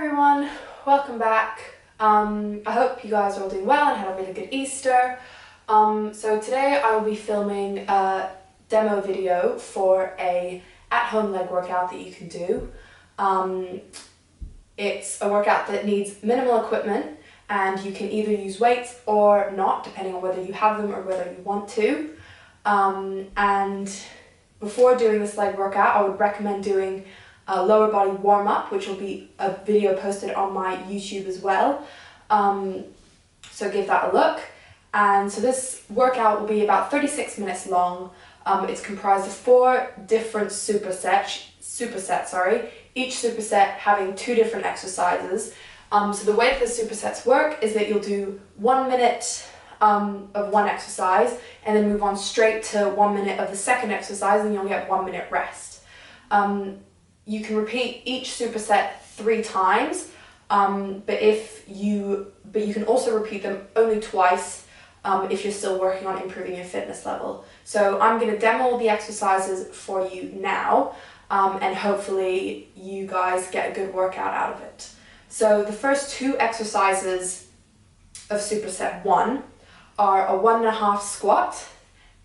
everyone, welcome back. I hope you guys are all doing well and had a really good Easter. So today I will be filming a demo video for a at-home leg workout that you can do. It's a workout that needs minimal equipment and you can either use weights or not, depending on whether you have them or whether you want to. And before doing this leg workout, I would recommend doing a lower body warm-up, which will be a video posted on my YouTube as well. So give that a look. And so this workout will be about 36 minutes long. It's comprised of 4 different supersets, each superset having 2 different exercises. So the way that the supersets work is that you'll do 1 minute of one exercise and then move on straight to 1 minute of the second exercise, and you'll get 1 minute rest. You can repeat each superset 3 times, but you can also repeat them only twice if you're still working on improving your fitness level. So I'm going to demo the exercises for you now, and hopefully you guys get a good workout out of it. So the first 2 exercises of superset 1 are a 1.5 squat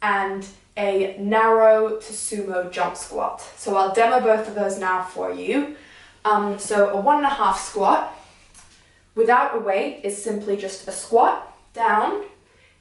and a narrow to sumo jump squat. So I'll demo both of those now for you. So a 1.5 squat without a weight is simply just a squat down,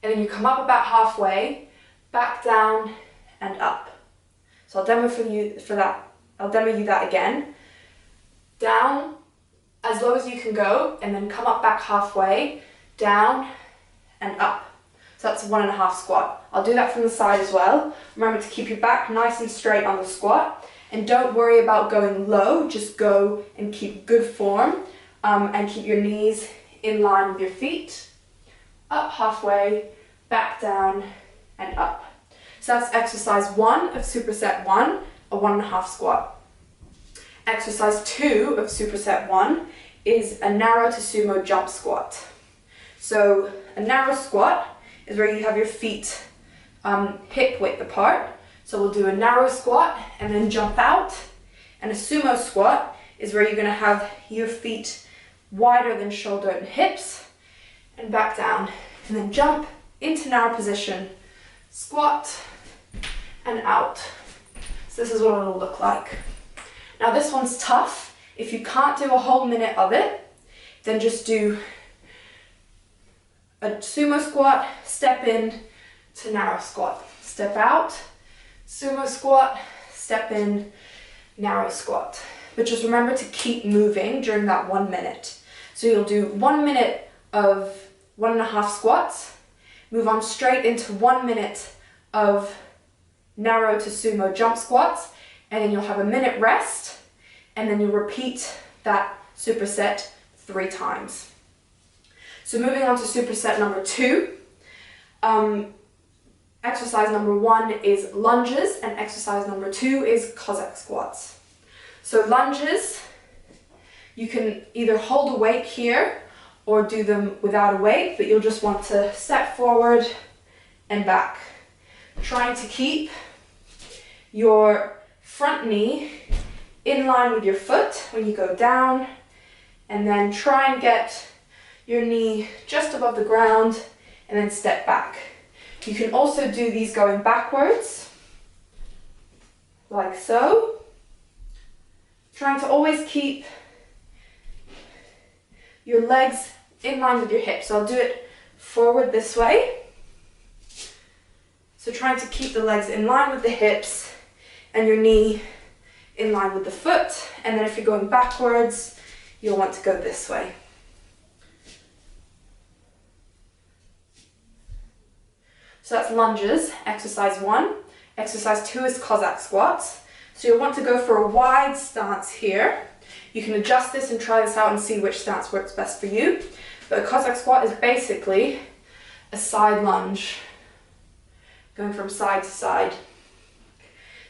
and then you come up about halfway, back down and up. So I'll demo you that again. Down as low as you can go, and then come up back halfway, down and up. So that's a 1.5 squat. I'll do that from the side as well. Remember to keep your back nice and straight on the squat, and don't worry about going low, just go and keep good form, and keep your knees in line with your feet. Up halfway, back down and up. So that's exercise 1 of superset 1, a 1.5 squat. Exercise 2 of superset 1 is a narrow to sumo jump squat. So a narrow squat is where you have your feet hip width apart. So we'll do a narrow squat and then jump out. And a sumo squat is where you're going to have your feet wider than shoulder and hips, and back down, and then jump into narrow position, squat and out. So this is what it'll look like. Now this one's tough. If you can't do a whole minute of it, then just do a sumo squat, step in to narrow squat, step out, sumo squat, step in, narrow squat. But just remember to keep moving during that 1 minute. So you'll do 1 minute of 1.5 squats, move on straight into 1 minute of narrow to sumo jump squats, and then you'll have a minute rest, and then you'll repeat that superset 3 times. So moving on to superset number 2, exercise number 1 is lunges, and exercise number 2 is COSSACK squats. So lunges, you can either hold a weight here or do them without a weight, but you'll just want to step forward and back, trying to keep your front knee in line with your foot when you go down, and then try and get your knee just above the ground and then step back. You can also do these going backwards, like so. Trying to always keep your legs in line with your hips. So I'll do it forward this way. So trying to keep the legs in line with the hips and your knee in line with the foot. And then if you're going backwards, you'll want to go this way. So that's lunges, exercise 1. Exercise 2 is COSSACK squats. So you'll want to go for a wide stance here. You can adjust this and try this out and see which stance works best for you. But a COSSACK squat is basically a side lunge, going from side to side.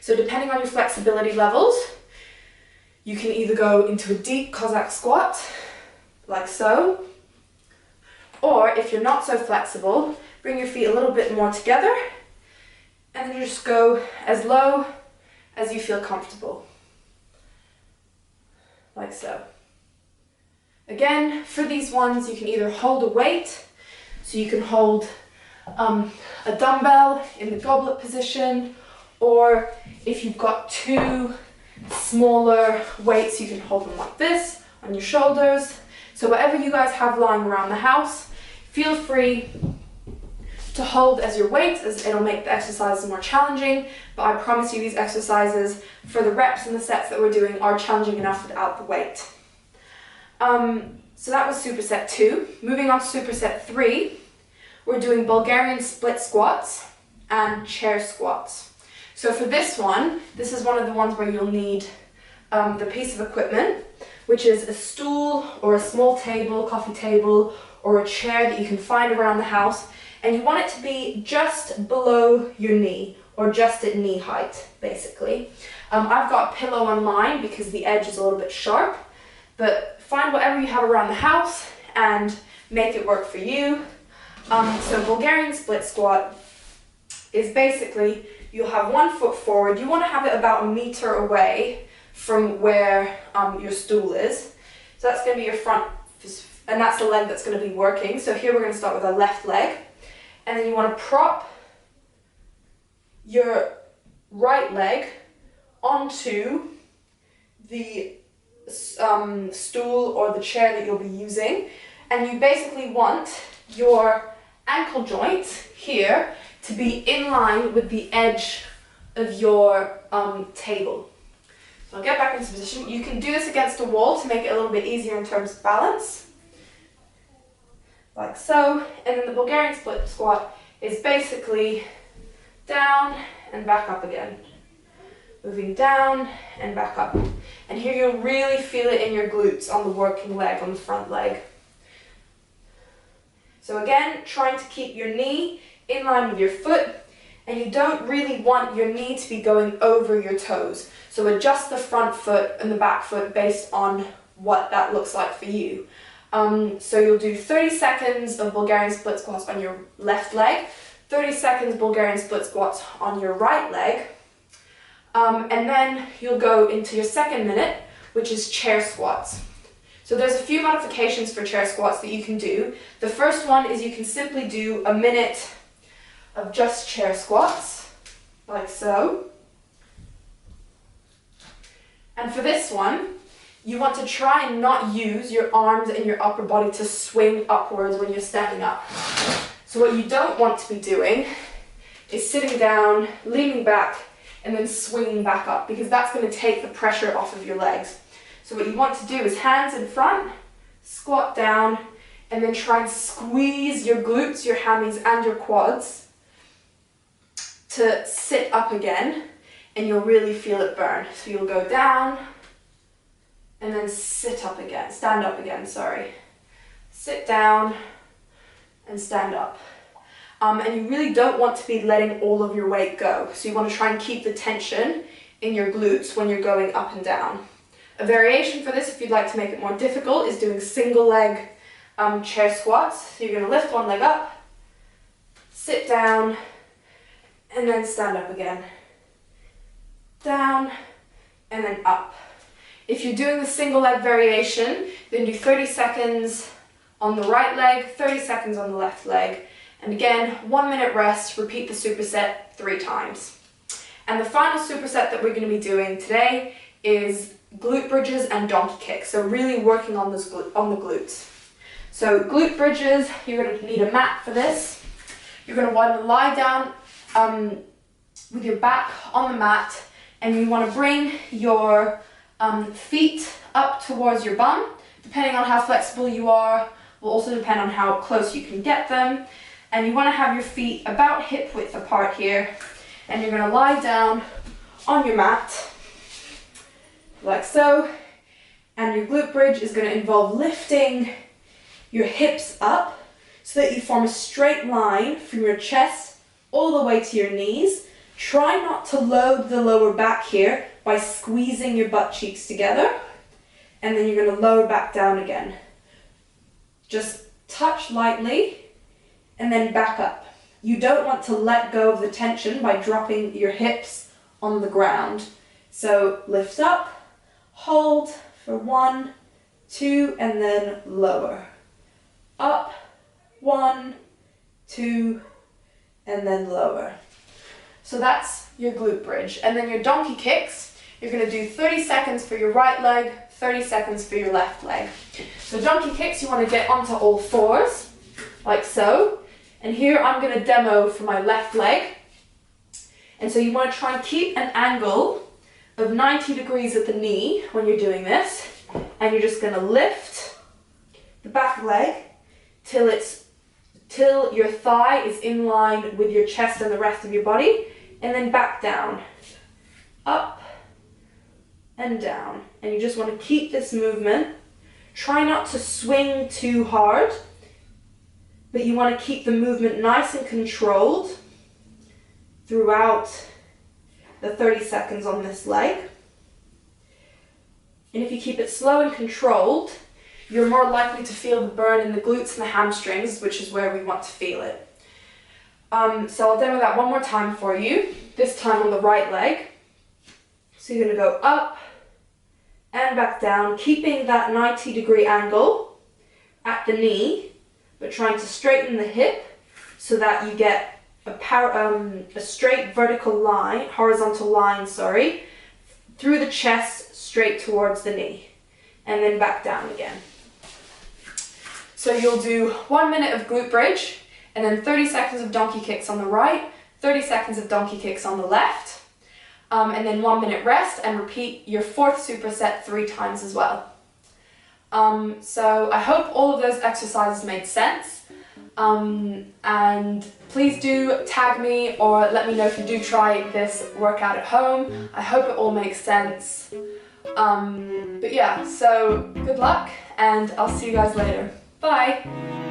So depending on your flexibility levels, you can either go into a deep COSSACK squat, like so, or if you're not so flexible, bring your feet a little bit more together, and then just go as low as you feel comfortable, like so. Again, for these ones, you can either hold a weight, so you can hold a dumbbell in the goblet position, or if you've got two smaller weights, you can hold them like this on your shoulders. So whatever you guys have lying around the house, feel free to hold as your weight, as it'll make the exercises more challenging, but I promise you these exercises for the reps and the sets that we're doing are challenging enough without the weight. So that was superset 2. Moving on to superset 3, we're doing Bulgarian split squats and chair squats. So for this one, this is one of the ones where you'll need the piece of equipment, which is a stool or a small table, coffee table, or a chair that you can find around the house, and you want it to be just below your knee, or just at knee height, basically. I've got a pillow on mine because the edge is a little bit sharp, but find whatever you have around the house and make it work for you. So Bulgarian split squat is basically, you'll have one foot forward. You want to have it about 1 meter away from where your stool is. So that's going to be your front, and that's the leg that's going to be working. So here we're going to start with our left leg. And then you want to prop your right leg onto the stool or the chair that you'll be using, and you basically want your ankle joint here to be in line with the edge of your table. So I'll get back into position. You can do this against a wall to make it a little bit easier in terms of balance, like so. And then the Bulgarian split squat is basically down and back up again. Moving down and back up. And here you'll really feel it in your glutes on the working leg, on the front leg. So again, trying to keep your knee in line with your foot, and you don't really want your knee to be going over your toes. So adjust the front foot and the back foot based on what that looks like for you. So you'll do 30 seconds of Bulgarian split squats on your left leg, 30 seconds Bulgarian split squats on your right leg, and then you'll go into your second minute, which is chair squats. So there's a few modifications for chair squats that you can do. The first one is you can simply do a minute of just chair squats, like so. And for this one, you want to try and not use your arms and your upper body to swing upwards when you're standing up. So what you don't want to be doing is sitting down, leaning back, and then swinging back up, because that's going to take the pressure off of your legs. So what you want to do is hands in front, squat down, and then try and squeeze your glutes, your hammies, and your quads to sit up again, and you'll really feel it burn. So you'll go down, and then sit up again, stand up again, sorry. Sit down, and stand up. And you really don't want to be letting all of your weight go. So you want to try and keep the tension in your glutes when you're going up and down. A variation for this, if you'd like to make it more difficult, is doing single leg chair squats. So you're going to lift one leg up, sit down, and then stand up again. Down, and then up. If you're doing the single leg variation, then do 30 seconds on the right leg, 30 seconds on the left leg. And again, 1 minute rest, repeat the superset 3 times. And the final superset that we're going to be doing today is glute bridges and donkey kicks. So really working on this on the glutes. So glute bridges, you're going to need a mat for this. You're going to want to lie down with your back on the mat, and you want to bring your feet up towards your bum. Depending on how flexible you are, will also depend on how close you can get them. And you want to have your feet about hip width apart here, and you're going to lie down on your mat like so, and your glute bridge is going to involve lifting your hips up so that you form a straight line from your chest all the way to your knees. Try not to load the lower back here by squeezing your butt cheeks together, and then you're going to lower back down again. Just touch lightly and then back up. You don't want to let go of the tension by dropping your hips on the ground. So lift up, hold for 1, 2, and then lower. Up, 1, 2, and then lower. So that's your glute bridge. And then your donkey kicks, you're going to do 30 seconds for your right leg, 30 seconds for your left leg. So donkey kicks, you want to get onto all fours, like so. And here I'm going to demo for my left leg. And so you want to try and keep an angle of 90 degrees at the knee when you're doing this. And you're just going to lift the back leg till your thigh is in line with your chest and the rest of your body, and then back down, up and down. And you just want to keep this movement. Try not to swing too hard, but you want to keep the movement nice and controlled throughout the 30 seconds on this leg. And if you keep it slow and controlled, you're more likely to feel the burn in the glutes and the hamstrings, which is where we want to feel it. So I'll demo that one more time for you, this time on the right leg. So you're going to go up and back down, keeping that 90-degree angle at the knee, but trying to straighten the hip so that you get a straight vertical line, horizontal line, sorry, through the chest straight towards the knee, and then back down again. So you'll do 1 minute of glute bridge, and then 30 seconds of donkey kicks on the right, 30 seconds of donkey kicks on the left, and then 1 minute rest, and repeat your fourth superset 3 times as well. So I hope all of those exercises made sense, and please do tag me or let me know if you do try this workout at home. I hope it all makes sense. But yeah, so good luck, and I'll see you guys later. Bye!